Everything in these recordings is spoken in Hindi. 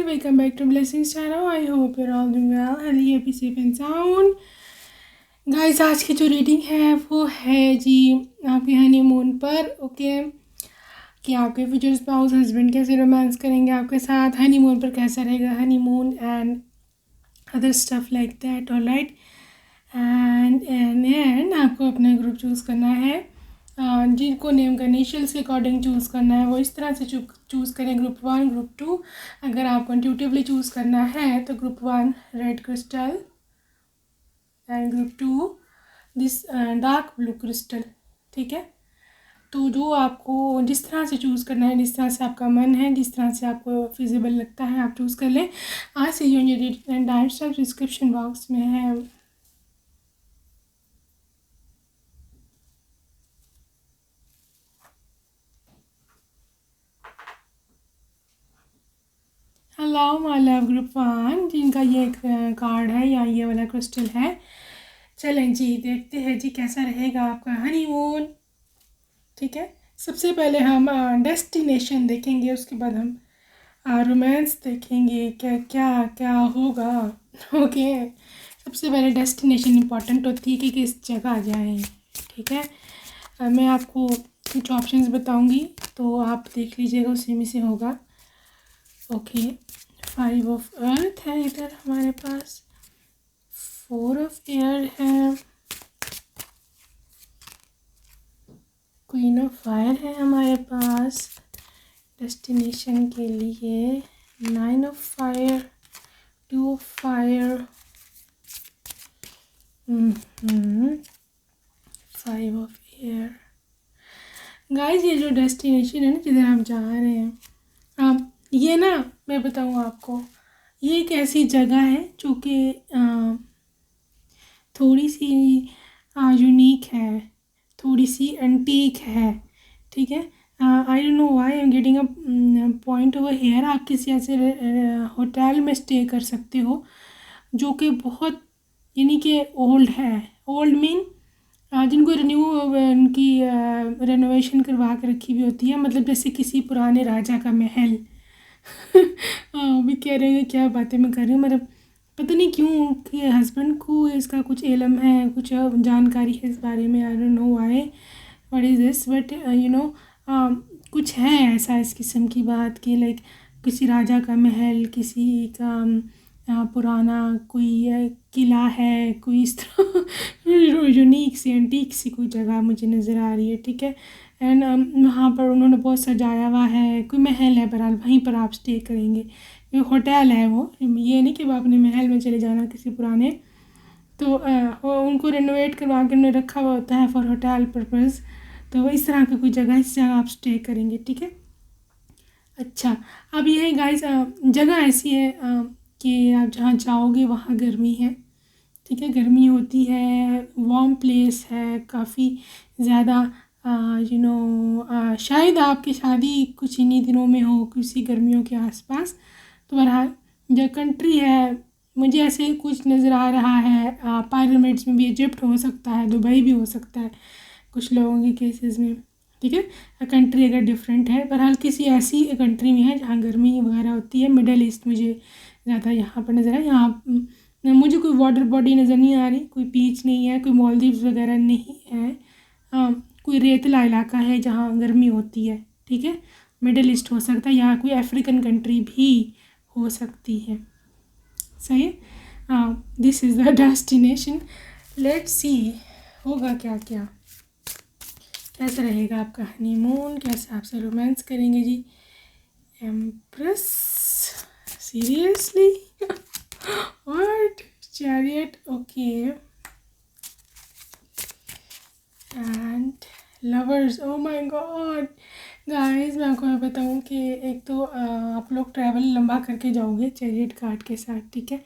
welcome back to Blessings channel. I hope you're all doing well, healthy, happy, safe and sound. Guys आज की जो रीडिंग है वो है जी आपके हनीमून पर। ओके, कि आपके फ्यूचर स्पाउस हस्बैंड कैसे रोमांस करेंगे आपके साथ, हनीमून पर कैसा रहेगा honeymoon and other stuff like that. Alright, and आपको अपना ग्रुप चूज़ करना है। जिनको नेम का इनिशियल्स के अकॉर्डिंग चूज़ करना है वो इस तरह से चूज़ करें, ग्रुप 1, ग्रुप 2। अगर आपको इंट्यूटिवली चूज़ करना है तो group 1 red crystal and group 2 this dark blue crystal. ठीक है, तो जो आपको जिस तरह से चूज़ करना है, जिस तरह से आपका मन है, जिस तरह से आपको फिजिबल लगता है आप चूज़ कर लें। आज से जो डायरेक्ट सब डिस्क्रिप्शन बॉक्स में है। हेलो माय लव ग्रुप 1 जिनका ये कार्ड है या ये वाला क्रिस्टल है। चलें जी, देखते हैं जी कैसा रहेगा आपका हनीमून। ठीक है, सबसे पहले हम डेस्टिनेशन देखेंगे, उसके बाद हम रोमांस देखेंगे क्या क्या क्या होगा। ओके, सबसे पहले डेस्टिनेशन इम्पॉर्टेंट होती है कि किस जगह जाएं। ठीक है, मैं आपको कुछ ऑप्शंस बताऊंगी तो आप देख लीजिएगा, उसी में से होगा। ओके, 5 ऑफ अर्थ है इधर हमारे पास, 4 ऑफ एयर है, क्वीन ऑफ फायर है हमारे पास डेस्टिनेशन के लिए, 9 of fire, 2 of fire, 5 of air. Guys ये जो डेस्टिनेशन है ना, जिधर आप जा रहे हैं, आप ये ना मैं बताऊँ आपको, ये एक ऐसी जगह है जो कि थोड़ी सी यूनिक है, थोड़ी सी एंटीक है। ठीक है, I don't know why I am getting a point over here. आप किसी ऐसे होटल में स्टे कर सकते हो जो कि बहुत यानी कि ओल्ड है। ओल्ड मीन जिनको उनकी रेनोवेशन करवा के रखी हुई होती है, मतलब जैसे किसी पुराने राजा का महल। भी कह रहे हैं क्या बातें मैं कर रही हूँ, मतलब पता नहीं क्यों कि हस्बैंड को इसका कुछ इल्म है, कुछ जानकारी है इस बारे में। I don't know why what is this, but you know कुछ है ऐसा इस किस्म की बात कि लाइक किसी राजा का महल, किसी का पुराना कोई किला है, कोई इस तरह यूनिक सी एंटीक सी कोई जगह मुझे नज़र आ रही है। ठीक है, एंड वहाँ पर उन्होंने बहुत सजाया हुआ है, कोई महल है, बहरहाल वहीं पर आप स्टे करेंगे। ये होटल है, वो ये नहीं कि आप अपने महल में चले जाना किसी पुराने, तो उनको रेनोवेट करवा के उन्हें रखा हुआ होता है फॉर होटल पर्पज़। तो इस तरह की कोई जगह, इस जगह आप स्टे करेंगे। ठीक है, अच्छा, अब ये है गाइस, जगह ऐसी है कि आप जहाँ जाओगे वहाँ गर्मी है। ठीक है, गर्मी होती है, वार्म प्लेस है काफ़ी ज़्यादा। शायद आपकी शादी कुछ इन्हीं दिनों में हो, किसी गर्मियों के आसपास। तो बहरहाल जो कंट्री है, मुझे ऐसे कुछ नज़र आ रहा है, पिरामिड्स में भी इजिप्ट हो सकता है, दुबई भी हो सकता है कुछ लोगों के केसेस में। ठीक है, कंट्री अगर डिफरेंट है, बहरहाल किसी ऐसी कंट्री में है जहाँ गर्मी वगैरह होती है। मिडल ईस्ट मुझे ज़्यादा यहाँ पर नज़र है। यहाँ मुझे कोई वाटर बॉडी नज़र नहीं आ रही, कोई बीच नहीं है, कोई मालदीव्स वगैरह नहीं है, कोई रेतला इलाका है जहाँ गर्मी होती है। ठीक है, मिडल ईस्ट हो सकता है, यहाँ कोई अफ्रीकन कंट्री भी हो सकती है। सही है, this is the destination. Let's see होगा क्या क्या, कैसा रहेगा आपका हनीमून, कैसे आपसे रोमांस करेंगे जी। Empress, seriously what, chariot, okay, and lovers. Oh my god guys, मैं आपको बताऊं कि एक तो आप लोग ट्रैवल लंबा करके जाओगे चैरियट कार्ड के साथ। ठीक है,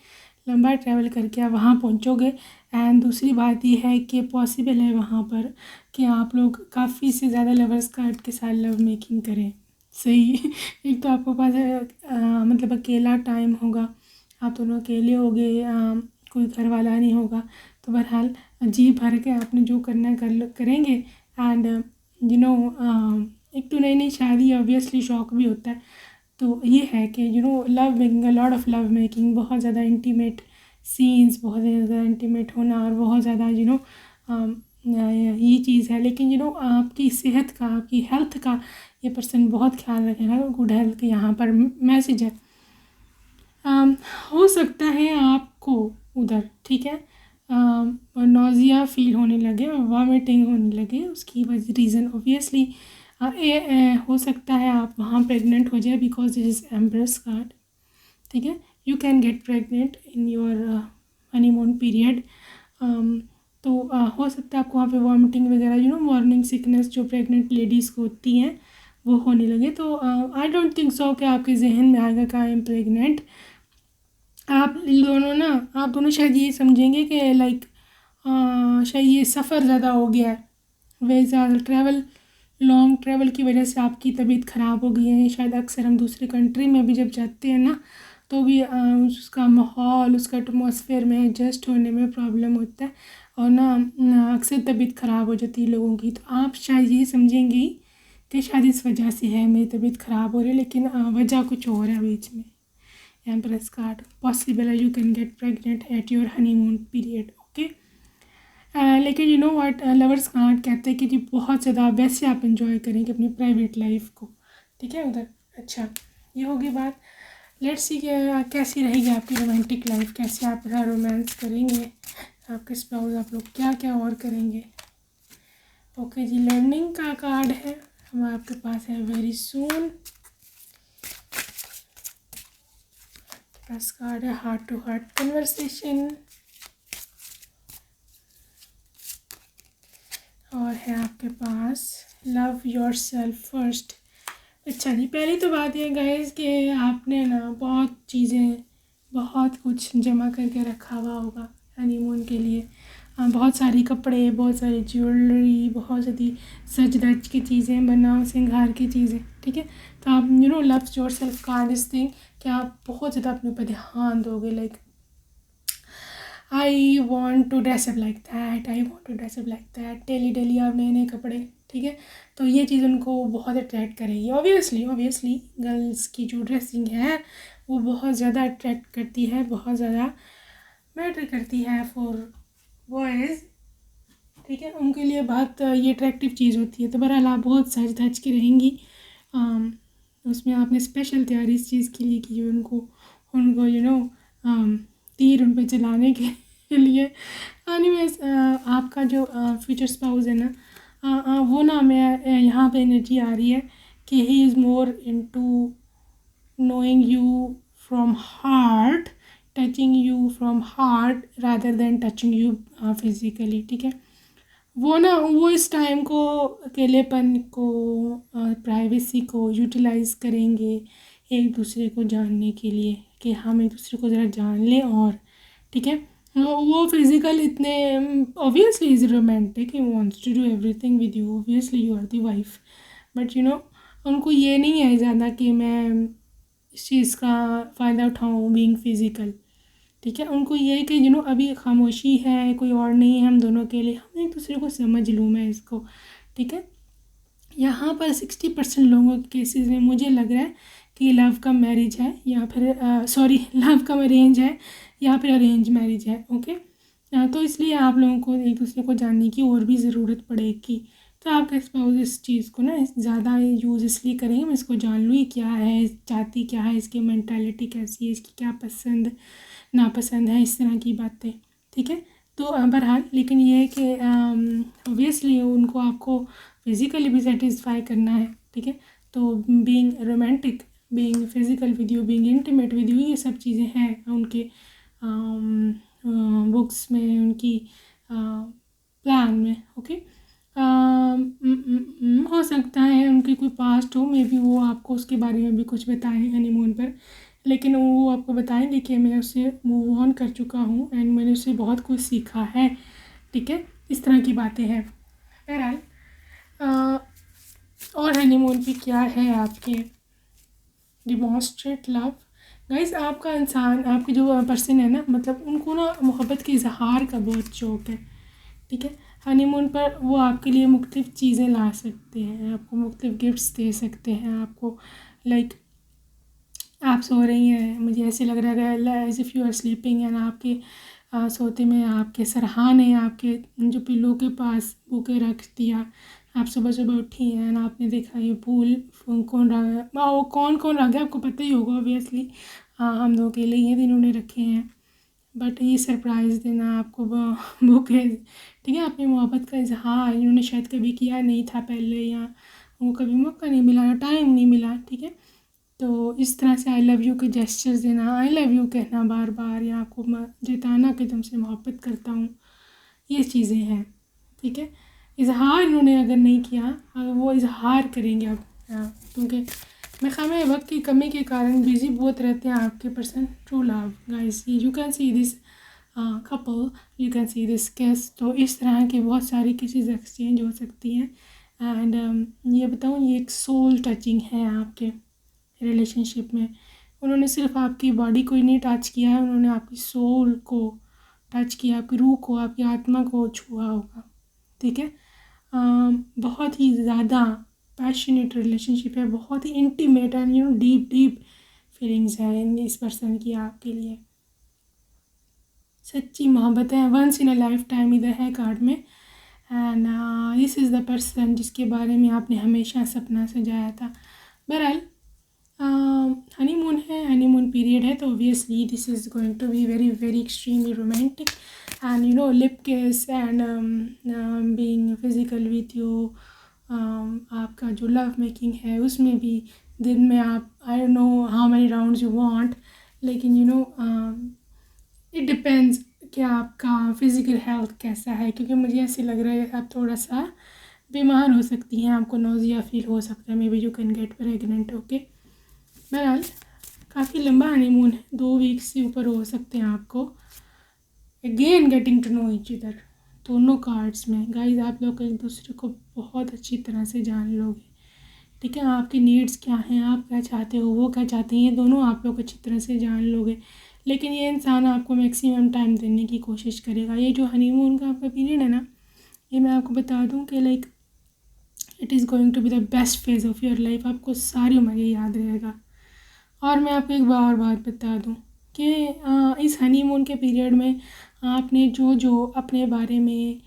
लंबा ट्रैवल करके आप वहाँ पहुँचोगे। एंड दूसरी बात ये है कि पॉसिबल है वहाँ पर कि आप लोग काफ़ी से ज़्यादा लवर्स कार्ड के साथ लव मेकिंग करें। सही एक तो आपके पास मतलब अकेला टाइम होगा, आप दोनों अकेले होगे, कोई घर वाला नहीं होगा। तो बहरहाल जी भर के आपने जो करना है करेंगे। एंड एक तो नई नई शादी ऑब्वियसली शौक भी होता है, तो ये है कि love making, a lot of love making, बहुत ज़्यादा इंटीमेट सीन्स, बहुत ज़्यादा इंटीमेट होना और बहुत ज़्यादा ये चीज़ है। लेकिन आपकी सेहत का, आपकी हेल्थ का ये पर्सन बहुत ख्याल रखेगा। गुड हेल्थ यहाँ पर मैसेज है। हो सकता है आपको उधर, ठीक है, नोज़िया फील होने लगे, वॉमिटिंग होने लगे। उसकी वजह रीज़न ऑब्वियसली हो सकता है आप वहाँ प्रेग्नेंट हो जाए, because this is empress card, ठीक है। You can get pregnant in your honeymoon period. तो हो सकता है आपको वहाँ पे वॉमिटिंग वगैरह, मॉर्निंग सिकनेस जो प्रेग्नेंट लेडीज़ को होती हैं वो होने लगे। तो आई डोंट थिंक सो कि आपके जहन में आएगा कि आई एम प्रेग्नेंट। आप दोनों शायद ये समझेंगे कि लाइक शायद ये सफ़र ज़्यादा हो गया है, वे ज़्यादा लॉन्ग ट्रैवल की वजह से आपकी तबीयत ख़राब हो गई है। शायद अक्सर हम दूसरे कंट्री में भी जब जाते हैं ना, तो भी उसका माहौल, उसका एटमॉस्फेयर में एडजस्ट होने में प्रॉब्लम होता है और अक्सर तबीयत ख़राब हो जाती है लोगों की। तो आप शायद ये समझेंगी कि शायद इस वजह से है मेरी तबीयत ख़राब हो रही है, लेकिन वजह कुछ और है बीच में। एम्प्रेस कार्ड, पॉसिबल है you can get pregnant at your honeymoon period, okay. लेकिन व्हाट, लवर्स कार्ड कहते हैं कि जी बहुत ज़्यादा वैसे आप इंजॉय करेंगे अपनी प्राइवेट लाइफ को, ठीक है उधर। अच्छा, ये होगी बात। लेट्स सी कैसी रहेगी आपकी रोमांटिक लाइफ, कैसे आप रोमांस करेंगे, आपके स्पाउस, आप लोग क्या क्या और करेंगे। ओके जी, लर्निंग का कार्ड है हम आपके पास है वेरी सून। प्लस कार्ड है हार्ट टू हार्ट कन्वर्सेशन और है आपके पास लव योर सेल्फ फर्स्ट। अच्छा जी, पहली तो बात ये गाइस कि आपने ना बहुत चीज़ें, बहुत कुछ जमा करके रखा हुआ होगा हनीमून के लिए। बहुत सारी कपड़े, बहुत सारी ज्वेलरी, बहुत सारी सज धज की चीज़ें, बनाव श्रृंगार की चीज़ें, ठीक है। तो आप लव योर सेल्फ कार्ड इस थिंग कि आप बहुत ज़्यादा अपने ऊपर ध्यान दोगे, like I want to dress up like that, I want to dress up like that. Daily आप नए नए कपड़े, ठीक है। तो ये चीज़ उनको बहुत अट्रैक्ट करेगी। ऑब्वियसली गर्ल्स की जो ड्रेसिंग है वो बहुत ज़्यादा अट्रैक्ट करती है, बहुत ज़्यादा मैटर करती है फॉर बॉयज़, ठीक है। उनके लिए बहुत ये अट्रैक्टिव चीज़ होती है। तो बहरहाल आप बहुत सज धज के रहेंगी। उसमें आपने स्पेशल तैयारी इस चीज़ के लिए की, उनको तीर उन पर चलाने के लिए। एनीवेज, आपका जो फ्यूचर स्पाउस है ना, वो ना मैं यहाँ पे एनर्जी आ रही है कि he is more into knowing you from heart, touching you from heart rather than touching you physically, ठीक है। वो इस टाइम को, अकेलेपन को, प्राइवेसी को यूटिलाइज़ करेंगे एक दूसरे को जानने के लिए कि हम एक दूसरे को ज़रा जान लें। और ठीक है, वो फिज़िकल इतने obviously is romantic, he wants to do everything with you, obviously you are the wife. बट उनको ये नहीं है ज़्यादा कि मैं इस चीज़ का फ़ायदा उठाऊँ बीइंग फिज़िकल, ठीक है। उनको ये है कि अभी खामोशी है, कोई और नहीं है हम दोनों के लिए, हम एक दूसरे को समझ लूँ मैं इसको, ठीक है। यहाँ पर 60% लोगों के केसेस में मुझे लग रहा है कि लव का मैरिज है या फिर लव का अरेंज है या फिर अरेंज मैरिज है, ओके। तो इसलिए आप लोगों को एक दूसरे को जानने की और भी ज़रूरत पड़ेगी। तो आपका स्पाउस इस चीज़ को ना ज़्यादा यूज़ इसलिए करेंगे, मैं इसको जान लूँ ये क्या है, चाहती क्या है, इसकी मेंटालिटी कैसी है, इसकी क्या पसंद नापसंद है, इस तरह की बातें, ठीक है। तो बहरहाल लेकिन ये है कि ऑब्वियसली उनको आपको फिज़िकली भी सेटिस्फाई करना है, ठीक है। तो being romantic, being physical with you, being intimate with you, ये सब चीज़ें हैं उनके बुक्स में, उनकी प्लान में, ओके। हो सकता है उनकी कोई पास्ट हो, मे बी वो आपको उसके बारे में भी कुछ बताएं हनीमून पर, लेकिन वो आपको बताएंगे कि मैं उससे मूव ऑन कर चुका हूँ एंड मैंने उससे बहुत कुछ सीखा है, ठीक है। इस तरह की बातें हैं। बहरहाल और हनीमून पे क्या है आपके, डिमॉन्स्ट्रेट लव। गाइस, आपका इंसान, आपके जो पर्सन है ना, मतलब उनको ना मोहब्बत के इजहार का बहुत शौक़ है, ठीक है। हनीमून पर वो आपके लिए मुख्तलिफ़ चीज़ें ला सकते हैं, आपको मुख्तलिफ़ गिफ्ट्स दे सकते हैं, आपको लाइक आप सो रही हैं, मुझे ऐसे लग रहा है as if you are sleeping, and आपके सोते में आपके सरहान है आपके जो पिल्लों के पास बुके रख दिया। आप सुबह सुबह उठी हैं, आपने देखा ये फूल कौन रहा है, वो कौन कौन रख गया आपको पता ही होगा ऑब्वियसली। हम लोग के लिए ये दिन उन्होंने रखे हैं, बट ये सरप्राइज़ देना आपको बुके, ठीक है, अपनी मोहब्बत का इजहार इन्होंने शायद कभी किया नहीं था पहले, या उनको कभी मौका नहीं मिला, टाइम नहीं मिला, ठीक है। तो इस तरह से आई लव यू के जेस्चर्स देना, आई लव यू कहना बार बार, या आपको जताना कि तुमसे मोहब्बत करता हूँ, ये चीज़ें हैं, ठीक है। इजहार इन्होंने अगर नहीं किया, अगर वो इजहार करेंगे अब, क्योंकि मैं ख़ाम वक्त की कमी के कारण बिज़ी बहुत रहते हैं आपके person. True love guys, you can see this couple, you can see this case. तो इस तरह की बहुत सारी केसेस एक्सचेंज हो सकती हैं। एंड ये बताऊँ, ये एक सोल टचिंग है आपके रिलेशनशिप में। उन्होंने सिर्फ आपकी बॉडी को ही नहीं टच किया है, उन्होंने आपकी सोल को टच किया, आपकी रूह को, आपकी आत्मा को छुआ होगा, ठीक है। बहुत ही ज़्यादा पैशनेट रिलेशनशिप है, बहुत ही intimate and deep deep feelings हैं इस पर्सन की आपके लिए। सच्ची मोहब्बत है, once in a lifetime इधर है कार्ड में। And this is the person जिसके बारे में आपने हमेशा सपना सजाया था। बहरहाल हनीमून है, हनीमून पीरियड है, तो obviously this is going to be very very extremely romantic, and lip kiss and being physical with you. आपका जो लव मेकिंग है उसमें भी दिन में आप I don't know how many rounds you want, लेकिन इट डिपेंड्स कि आपका फ़िज़िकल हेल्थ कैसा है, क्योंकि मुझे ऐसे लग रहा है आप थोड़ा सा बीमार हो सकती हैं, आपको नोज़िया फील हो सकता है, may be you can get pregnant, okay. बहरहाल काफ़ी लंबा हनीमून है, 2 वीक से ऊपर हो सकते हैं आपको। Again getting to know each other, दोनों कार्ड्स में गाइस आप लोग एक दूसरे को बहुत अच्छी तरह से जान लोगे, ठीक है। आपकी नीड्स क्या हैं, आप क्या चाहते हो, वो क्या चाहते हैं, ये दोनों आप लोग अच्छी तरह से जान लोगे। लेकिन ये इंसान आपको मैक्सिमम टाइम देने की कोशिश करेगा। ये जो हनीमून का आपका पीरियड है ना, ये मैं आपको बता दूं कि like it is going to be the best phase of your life, आपको सारी उम्र ये याद रहेगा। और मैं आपको एक बार बात बता दूं कि इस हनीमून के पीरियड में आपने जो जो अपने बारे में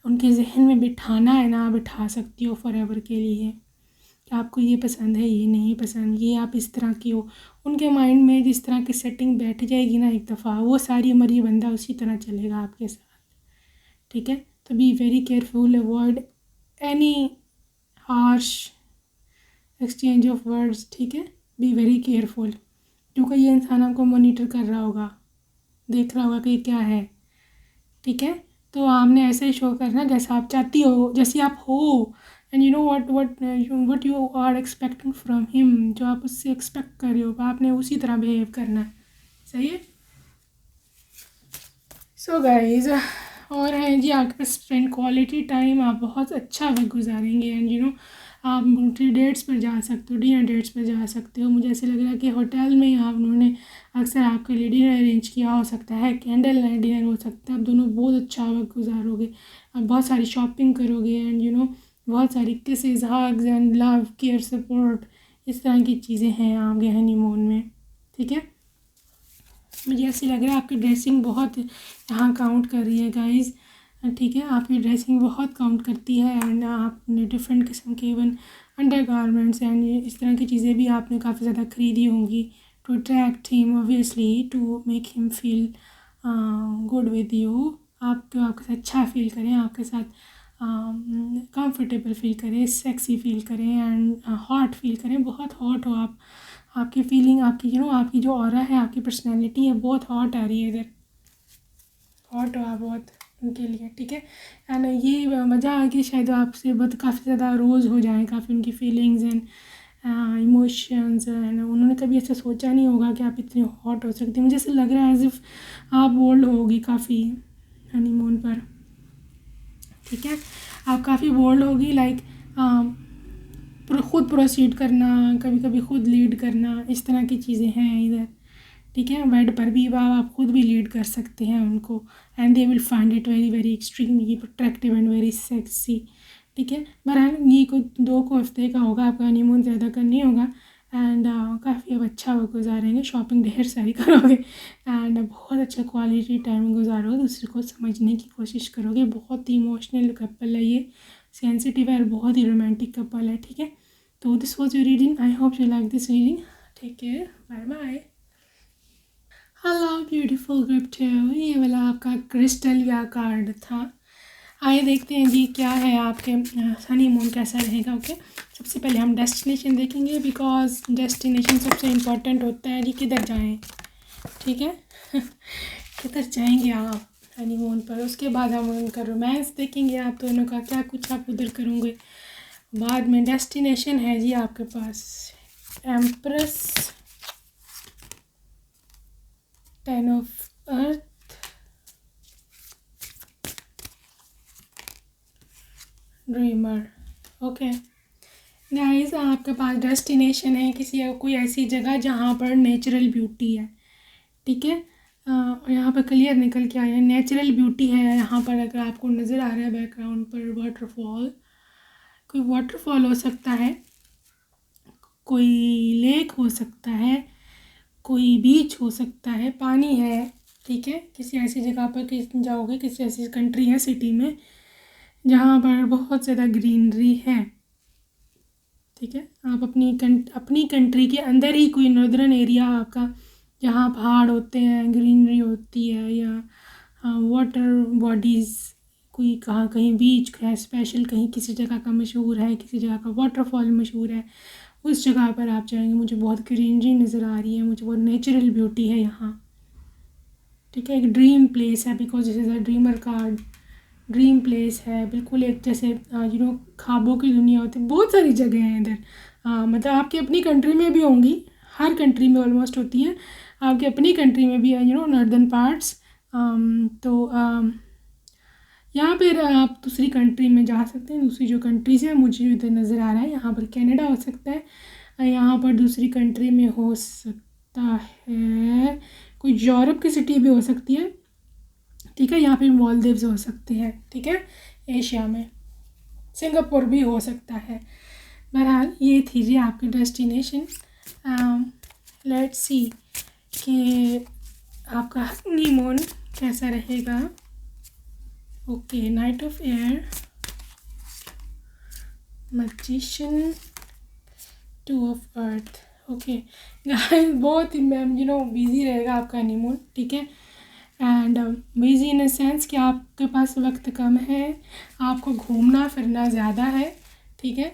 उनके जहन में बिठाना है ना, बिठा सकती हो फॉरएवर के लिए, कि आपको ये पसंद है, ये नहीं पसंद, ये आप इस तरह की हो। उनके माइंड में जिस तरह की सेटिंग बैठ जाएगी ना एक दफ़ा, वो सारी उम्र ये बंदा उसी तरह चलेगा आपके साथ, ठीक है। तो be very careful, avoid any harsh exchange of words, ठीक है। बी वेरी केयरफुल, क्योंकि ये इंसान आपको मॉनिटर कर रहा होगा, देख रहा होगा कि क्या है, ठीक है। तो आपने ऐसे ही शो करना जैसा आप चाहती हो, जैसी आप हो, and what you are expecting from him, जो आप उससे एक्सपेक्ट कर रहे हो आपने उसी तरह बिहेव करना है, सही है। सो गाइज, और है जी आपके पास स्पेंड क्वालिटी टाइम, आप बहुत अच्छा वक्त गुजारेंगे, एंड आप मल्टी डेट्स पर जा सकते हो, डिनर डेट्स पर जा सकते हो। मुझे ऐसे लग रहा है कि होटल में आप उन्होंने अक्सर आपके लिए डिनर अरेंज किया हो सकता है, कैंडल लाइट डिनर हो सकता है। आप दोनों बहुत अच्छा वक्त गुजारोगे, आप बहुत सारी शॉपिंग करोगे, एंड बहुत सारी kisses, hugs and love care support, इस तरह की चीज़ें हैं आपके हनीमून में, ठीक है। मुझे ऐसे लग रहा है आपकी ड्रेसिंग बहुत यहाँ काउंट कर रही है गाइज़, ठीक है। आपकी ड्रेसिंग बहुत काउंट करती है, एंड आपने डिफरेंट किस्म के इवन अंडर गारमेंट्स एंड इस तरह की चीज़ें भी आपने काफ़ी ज़्यादा ख़रीदी होंगी to attract him, obviously to make him feel good with you. आपको आपके साथ अच्छा फील करें, आपके साथ कंफर्टेबल फील करें, सेक्सी फील करें, एंड हॉट फील करें, बहुत हॉट हो आप। आपकी फीलिंग, आपकी आपकी जो ऑरा है, आपकी पर्सनैलिटी है, बहुत हॉट आ रही है इधर, हॉट हो आप बहुत उनके लिए, ठीक है। एंड ये मज़ा आ कि शायद आपसे बहुत काफ़ी ज़्यादा रोज़ हो जाए, काफ़ी उनकी फीलिंग्स एंड इमोशंस, एंड उन्होंने कभी ऐसा सोचा नहीं होगा कि आप इतनी हॉट हो सकती हैं। मुझे ऐसा लग रहा है एज इफ़ आप बोल्ड होगी काफ़ी हनीमून पर, ठीक है। आप काफ़ी बोल्ड होगी, लाइक खुद प्रोसीड करना, कभी कभी खुद लीड करना, इस तरह की चीज़ें हैं इधर, ठीक है। बेड पर भी आप खुद भी लीड कर सकते हैं उनको, and they will find it very very extremely attractive and very sexy, ठीक है। बहरहाल ये कुछ 2 हफ्ते का होगा, आपका हनीमून ज़्यादा का नहीं होगा, एंड काफ़ी अब अच्छा वक्त गुजारेंगे, शॉपिंग ढेर सारी करोगे एंड बहुत अच्छा क्वालिटी टाइम गुजारोगे, दूसरे को समझने की कोशिश करोगे। बहुत ही इमोशनल कपल है ये, सेंसिटिव है और बहुत ही रोमांटिक कपल है, ठीक है। तो this was your reading, I hope you like this reading. Take care, bye bye. Hello beautiful gift, ये वाला आपका क्रिस्टल या कार्ड था। आइए देखते हैं जी क्या है आपके हनीमून कैसा रहेगा। ओके, सबसे पहले हम डेस्टिनेशन देखेंगे, बिकॉज डेस्टिनेशन सबसे इम्पोर्टेंट होता है जी, किधर जाएं, ठीक है। किधर जाएंगे आप हनीमून पर, उसके बाद हम उनका रोमांस देखेंगे, आप दोनों का क्या कुछ आप उधर करोगे बाद में। डेस्टिनेशन है जी आपके पास empress, 10 of earth, dreamer. Okay guys, आपके पास डेस्टिनेशन है किसी कोई ऐसी जगह जहाँ पर नेचुरल ब्यूटी है, ठीक है। यहाँ पर क्लियर निकल के आया है नेचुरल ब्यूटी है यहाँ पर। अगर आपको नज़र आ रहा है बैकग्राउंड पर वाटरफॉल, कोई वाटरफॉल हो सकता है, कोई लेक हो सकता है, कोई बीच हो सकता है, पानी है, ठीक है। किसी ऐसी जगह पर जाओगे, किसी ऐसी कंट्री है, सिटी में, जहाँ पर बहुत ज़्यादा ग्रीनरी है, ठीक है। आप अपनी कंट्री के अंदर ही कोई नॉर्दर्न एरिया आपका, जहाँ पहाड़ होते हैं, ग्रीनरी होती है, या वाटर बॉडीज़, कोई कहाँ कहीं बीच है स्पेशल, कहीं किसी जगह का मशहूर है, किसी जगह का वाटरफॉल मशहूर है, उस जगह पर आप जाएंगे। मुझे बहुत ग्रीनरी नज़र आ रही है, मुझे बहुत नेचुरल ब्यूटी है यहाँ, ठीक है। एक ड्रीम प्लेस है, because this is a dreamer card. Dream place है बिल्कुल, एक जैसे ख्वाबों की दुनिया होती है। बहुत सारी जगह हैं इधर, मतलब आपकी अपनी कंट्री में भी होंगी, हर कंट्री में ऑलमोस्ट होती हैं, आपकी अपनी कंट्री में भी है, नॉर्दर्न पार्ट्स। तो यहाँ पर आप दूसरी कंट्री में जा सकते हैं। दूसरी जो कंट्रीज़ हैं, मुझे इधर नज़र आ रहा है, यहाँ पर कनाडा हो सकता है, यहाँ पर दूसरी कंट्री में हो सकता है कोई यूरोप की सिटी भी हो सकती है, ठीक है। यहाँ पे मालदीव्स हो सकते हैं, ठीक है। एशिया में सिंगापुर भी हो सकता है। बहरहाल ये थी जी आपकी डेस्टिनेशन। लेट्स सी कि आपका हनीमून कैसा रहेगा। Okay, night of air, magician, 2 of earth. Okay guys, बहुत ही बिजी रहेगा आपका हनीमून, ठीक है। And busy in a sense कि आपके पास वक्त कम है, आपको घूमना फिरना ज़्यादा है, ठीक है।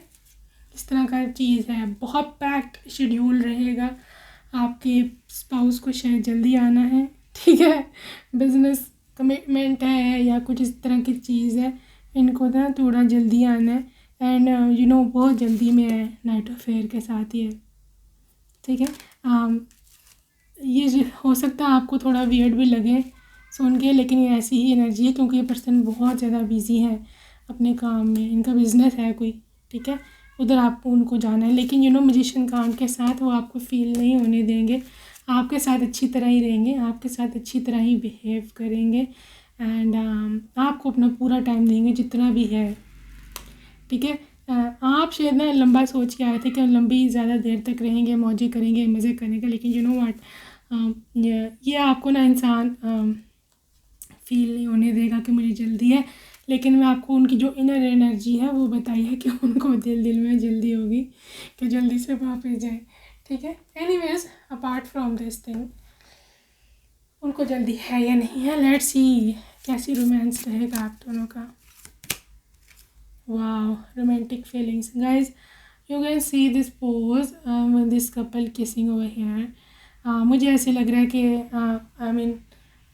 इस तरह का चीज़ है, बहुत पैक्ड शेड्यूल रहेगा। आपके स्पाउस को शायद जल्दी आना है, ठीक है, बिजनेस कमिटमेंट है या कुछ इस तरह की चीज़ है, इनको ना थोड़ा जल्दी आना है। एंड बहुत जल्दी में है, नाइट ऑफ एयर के साथ ही है, ठीक है। ये हो सकता है आपको थोड़ा वियर्ड भी लगे सुन के, लेकिन ये ऐसी ही एनर्जी है, क्योंकि ये पर्सन बहुत ज़्यादा बिजी है अपने काम में, इनका बिजनेस है कोई, ठीक है, उधर आपको उनको जाना है। लेकिन मैजिशियन कार्ड के साथ वो आपको फील नहीं होने देंगे, आपके साथ अच्छी तरह ही रहेंगे, आपके साथ अच्छी तरह ही बिहेव करेंगे, एंड आपको अपना पूरा टाइम देंगे जितना भी है, ठीक है। आप शायद ना लंबा सोच के आए थे कि लंबी ज़्यादा देर तक रहेंगे, मौजें करेंगे, मज़े करेंगे, लेकिन व्हाट, ये आपको ना इंसान फील नहीं होने देगा कि मुझे जल्दी है। लेकिन मैं आपको उनकी जो इनर एनर्जी है वो बताई है कि उनको दिल में जल्दी होगी कि जल्दी से वापस जाए, ठीक है। Anyways, apart from this thing, उनको जल्दी है या नहीं है, लेट्स सी कैसी रोमांस रहेगा आप दोनों का। Wow, romantic feelings guys, you can see this pose with this couple kissing over here. मुझे ऐसे लग रहा है कि आई मीन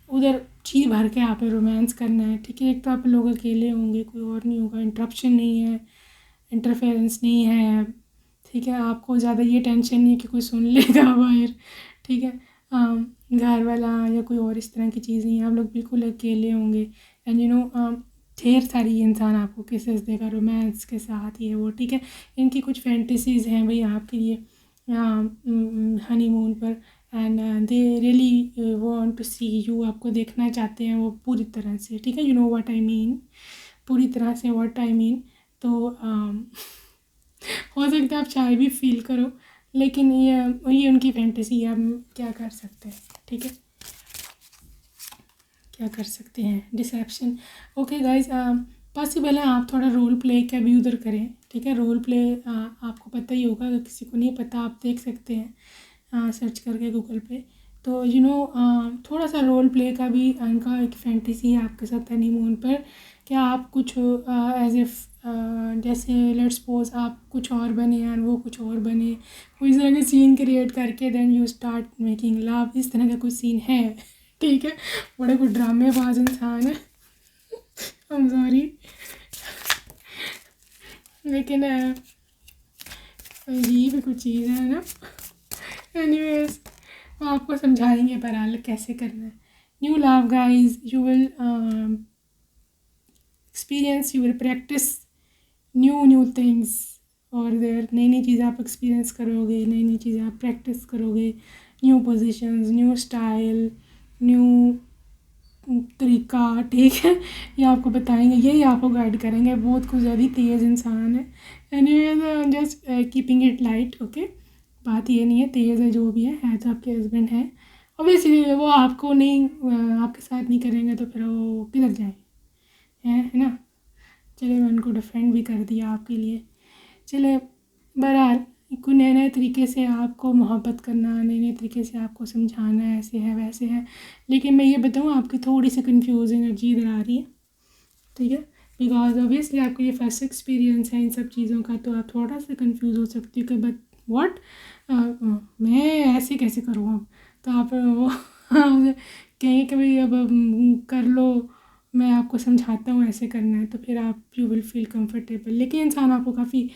उधर जी भर के आप रोमांस करना है, ठीक है। एक तो आप लोग अकेले होंगे, कोई और नहीं होगा, इंटरप्शन नहीं है, इंटरफेरेंस नहीं है, ठीक है। आपको ज़्यादा ये टेंशन नहीं है कि कोई सुन लेगा बाहर, ठीक है। घर वाला या कोई और इस तरह की चीज़ नहीं है, आप लोग बिल्कुल अकेले होंगे। एंड ढेर सारी इंसान आपको किसेस देगा रोमांस के साथ, ये वो, ठीक है। इनकी कुछ फैंटेसीज़ हैं भाई आपके लिए हनीमून पर, and they really want to see you, आपको देखना चाहते हैं वो पूरी तरह से, ठीक है। व्हाट आई मीन, पूरी तरह से व्हाट आई मीन। तो हो सकता है आप चाहे भी फील करो, लेकिन ये उनकी फैंटेसी है, हम क्या कर सकते हैं, ठीक है, क्या कर सकते हैं, डिसेप्शन। ओके गाइज, पॉसिबल है आप थोड़ा रोल प्ले का भी उधर करें, ठीक है, रोल प्ले आपको पता ही होगा, अगर किसी को नहीं पता आप देख सकते हैं सर्च करके गूगल पे। तो थोड़ा सा रोल प्ले का भी उनका एक फैंटेसी है आपके साथ हनीमून पर। क्या आप कुछ एज इफ जैसे लेट्स सपोज आप कुछ और बने और वो कुछ और बने, कोई इस तरह के सीन क्रिएट करके then you start making love, इस तरह का कोई सीन है, ठीक है। बड़े कोई ड्रामेबाज इंसान है, आई एम सॉरी, लेकिन ये भी कुछ चीज़ है ना। एनीवेज आपको समझाएंगे बहरहाल कैसे करना है। New love guys, you will experience, you will practice new things, और देर नई नई चीज़ें आप एक्सपीरियंस करोगे, नई नई चीज़ें आप प्रैक्टिस करोगे, new positions, new style, new तरीका, ठीक है, ये आपको बताएंगे, यही आपको गाइड करेंगे। बहुत कुछ ज़्यादा तेज़ इंसान है। Anyways just keeping it light, okay. बात ये नहीं है तेज़ है, जो भी है तो आपके हस्बैंड है, ऑब्वियसली वो आपको नहीं आपके साथ नहीं करेंगे तो फिर वो किधर जाए, है ना। चलिए मैं उनको डिफेंड भी कर दिया आपके लिए। चले बहरहाल कोई नए नए तरीके से आपको मोहब्बत करना, नए नए तरीके से आपको समझाना, ऐसे है वैसे है। लेकिन मैं ये बताऊँ, आपकी थोड़ी सी कंफ्यूज एनर्जी इधर आ रही है, ठीक है, बिकॉज ऑब्वियसली आपको ये फर्स्ट एक्सपीरियंस है इन सब चीज़ों का, तो आप थोड़ा सा कंफ्यूज हो सकती हो कि बट व्हाट, मैं ऐसे कैसे करूँ अब। तो आप वो कहीं कभी अब कर लो, मैं आपको समझाता हूँ ऐसे करना है, तो फिर आप यू विल फील कंफर्टेबल। लेकिन इंसान आपको काफ़ी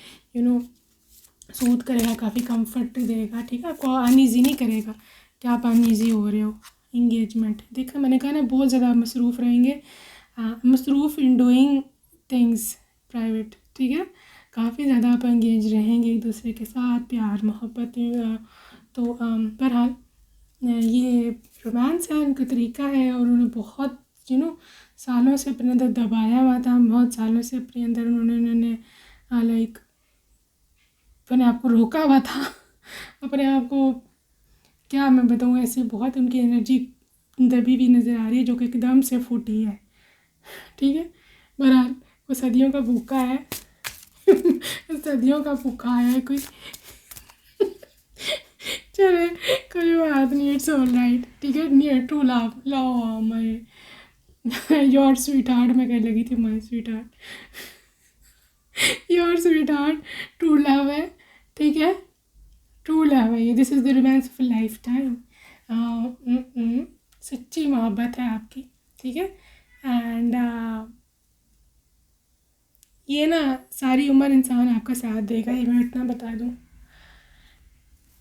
सूद करेगा, काफ़ी कंफर्ट देगा, ठीक है, आपको अनईज़ी नहीं करेगा कि आप अनईज़ी हो रहे हो। इंगेजमेंट देखा, मैंने कहा ना, बहुत ज़्यादा मसरूफ़ रहेंगे, मसरूफ़ इन डूइंग थिंग्स प्राइवेट, ठीक है, काफ़ी ज़्यादा आप एंगेज रहेंगे एक दूसरे के साथ, प्यार मोहब्बत। तो बहरहाल ये रोमांस है, उनका तरीका है, और उन्होंने बहुत सालों से अपने अंदर दबाया हुआ था, बहुत सालों से अपने अंदर उन्होंने लाइक अपने आप को रोका हुआ था अपने आप को, क्या मैं बताऊँ, ऐसे बहुत उनकी एनर्जी दबी हुई नज़र आ रही है, जो कि एकदम से फूटी है, ठीक है। बहरहाल वो सदियों का भूखा है सदियों का भूखा है कोई चले, कोई बात नहीं, इट्स ऑल राइट, ठीक है। Near to love love my your sweetheart, मैं कहने लगी थी my sweetheart your sweetheart, true love है, ठीक है, ट्रू लव है ये, this is the romance of lifetime. सच्ची मोहब्बत है आपकी, ठीक है। एंड ये ना सारी उम्र इंसान आपका साथ देगा, ये मैं इतना बता दूँ,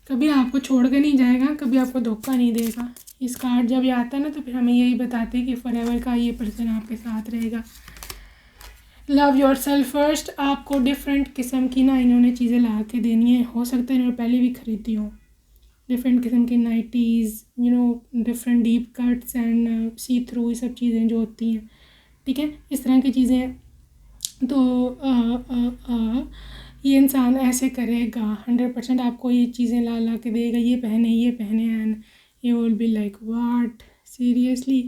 कभी आपको छोड़ के नहीं जाएगा, कभी आपको धोखा नहीं देगा। इस कार्ड जब ये आता है ना, तो फिर हमें यही बताते हैं कि फॉरएवर का ये पर्सन आपके साथ रहेगा। लव योर सेल्फ फर्स्ट, आपको डिफरेंट किस्म की ना इन्होंने चीज़ें ला के देनी है, हो सकता है इन्होंने पहले भी खरीदी हो, डिफरेंट किस्म की nighties, different deep cuts and see through, ये सब चीज़ें जो होती हैं, ठीक है, इस तरह की चीज़ें। तो ये इंसान ऐसे करेगा, 100% आपको ये चीज़ें ला ला के देगा, ये पहने and you will be like what, seriously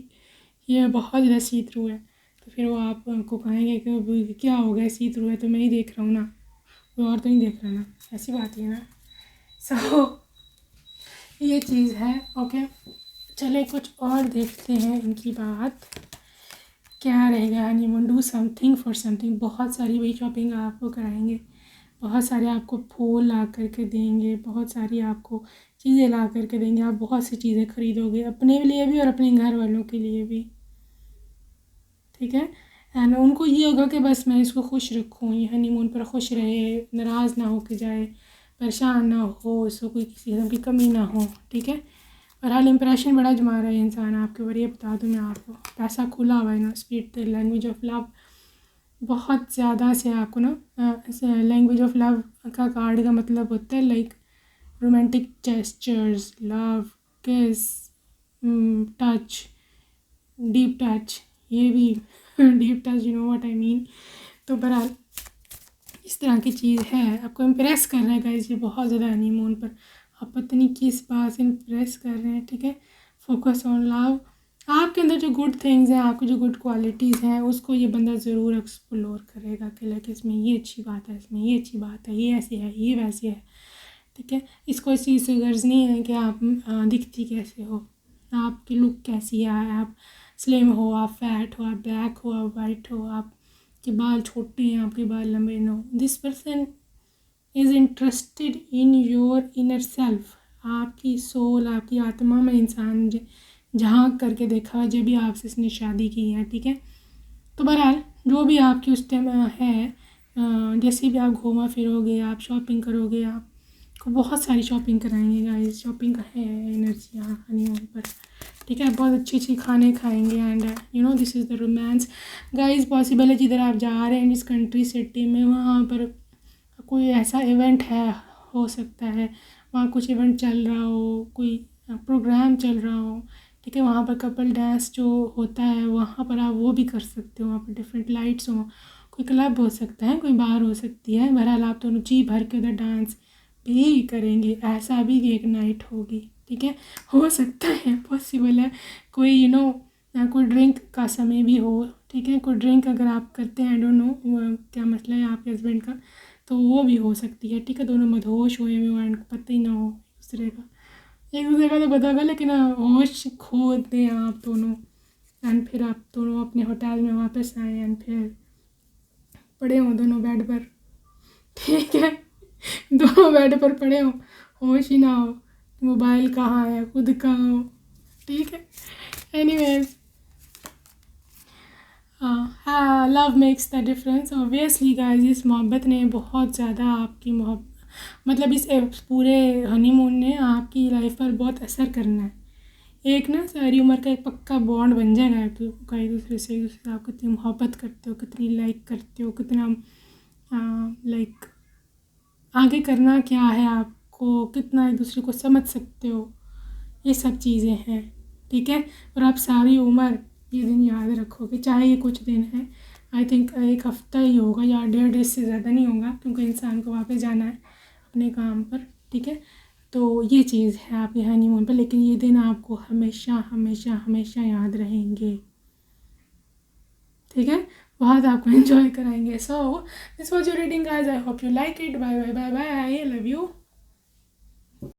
ये बहुत ज़्यादा सी थ्रू है। तो फिर वो आपको कहेंगे कि क्या हो गया, सी थ्रू है तो मैं ही देख रहा हूँ ना, कोई और तो नहीं देख रहा ना, ऐसी बात है ना। सो ये चीज़ है, ओके। चले कुछ और देखते हैं इनकी बात क्या रहेगा। Honeymoon, do something for something, बहुत सारी वही शॉपिंग आपको कराएंगे, बहुत सारे आपको फूल ला करके देंगे, बहुत सारी आपको चीज़ें ला करके देंगे, आप बहुत सी चीज़ें खरीदोगे अपने लिए भी और अपने घर वालों के लिए भी, ठीक है। एंड उनको ये होगा कि बस मैं इसको खुश रखूँ, ये हनीमून पर खुश रहे, नाराज़ ना हो के जाए, परेशान ना हो, इसको कोई किसी किस्म की कमी ना हो, ठीक है। बहरहाल इंप्रेशन बड़ा जमा रहा है इंसान आपके ऊपर, ये बता दूँ मैं आपको, पैसा खुला हुआ है ना, speed the language of love, बहुत ज़्यादा से आपको ना लैंग्वेज ऑफ लव का कार्ड का मतलब होता है लाइक रोमांटिक जेस्चर्स, लव, किस, टच, डीप टच, ये भी deep touch, you know what I mean. तो बहरहाल इस तरह की चीज़ है, आपको इम्प्रेस कर रहा है गाइस ये बहुत ज़्यादा हनीमून पर, आप पता नहीं किस बात से इम्प्रेस कर रहे हैं, ठीक है। फोकस ऑन लव, आपके अंदर जो गुड थिंग्स हैं, आपकी जो गुड क्वालिटीज़ हैं, उसको ये बंदा ज़रूर एक्सप्लोर करेगा कि लाइक इसमें ये अच्छी बात है, इसमें ये अच्छी बात है, ये ऐसी है, ये वैसी है, ठीक है। इसको इस चीज़ से गर्ज नहीं है कि आप दिखती कैसे हो, आपकी लुक कैसी है, आप स्लिम हो, आप फैट हो, आप ब्लैक हो, आप वाइट हो, आपके बाल छोटे हैं, आपके बाल लंबे no, this person is interested in your inner self, आपकी सोल, आपकी आत्मा में इंसान झांक करके देखा जब भी आपसे इसने शादी की है, ठीक है। तो बहरहाल जो भी आपकी उस टाइम है, जैसे भी आप घूमा फिरोगे, आप शॉपिंग करोगे, आपको बहुत सारी शॉपिंग कराएंगे गाइस, शॉपिंग का है एनर्जी यहाँ हनीमून पर, ठीक है। बहुत अच्छी अच्छी खाने खाएंगे and you know this is the romance guys. Possible है जिधर आप जा रहे हैं जिस कंट्री सिटी में, वहाँ पर कोई ऐसा इवेंट है, हो सकता है वहाँ कुछ इवेंट चल रहा हो, कोई प्रोग्राम चल रहा हो, ठीक है। वहाँ पर कपल डांस जो होता है वहाँ पर आप वो भी कर सकते हो, वहाँ पर डिफरेंट लाइट्स हो, कोई क्लब हो सकता है, कोई बार हो सकती है, बहरहाल आप दोनों जी भर के उधर डांस भी करेंगे, ऐसा भी एक नाइट होगी, ठीक है। हो सकता है, पॉसिबल है कोई यू नो कोई ड्रिंक का समय भी हो, ठीक है। कोई ड्रिंक अगर आप करते हैं, आई डोंट नो क्या मसला है आपके हस्बैंड का, तो वो भी हो सकती है, ठीक है। दोनों मदहोश हुए हुए एंड पता ही ना हो एक दूसरे का तो पता होगा, लेकिन होश खो दें आप दोनों एंड फिर आप दोनों अपने होटल में वापस आए एंड फिर पड़े हों दोनों बेड पर, ठीक है। दोनों बेड पर पड़े हों, होश ही ना हो, मोबाइल कहाँ है, खुद कहाँ हो, ठीक है। Anyways love makes the difference obviously guys. इस मोहब्बत ने बहुत ज़्यादा आपकी मतलब इस पूरे हनीमून ने आपकी लाइफ पर बहुत असर करना है, एक ना सारी उम्र का एक पक्का बॉन्ड बन जाएगा तो एक दूसरे से आप कितनी मोहब्बत करते हो, कितनी लाइक करते हो, कितना लाइक आगे करना क्या है आपको, कितना एक दूसरे को समझ सकते हो, ये सब चीज़ें हैं, ठीक है। और आप सारी उम्र ये दिन याद रखोगे, चाहे ये कुछ दिन है, आई थिंक एक हफ़्ता ही होगा या 1.5 से ज़्यादा नहीं होगा, क्योंकि इंसान को वापस जाना है अपने काम पर, ठीक है। तो ये चीज़ है आपके हनीमून पर, लेकिन ये दिन आपको हमेशा हमेशा हमेशा याद रहेंगे, ठीक है। बहुत आपको एंजॉय कराएंगे। So this was your reading guys, I hope you like it, bye bye bye bye, I love you.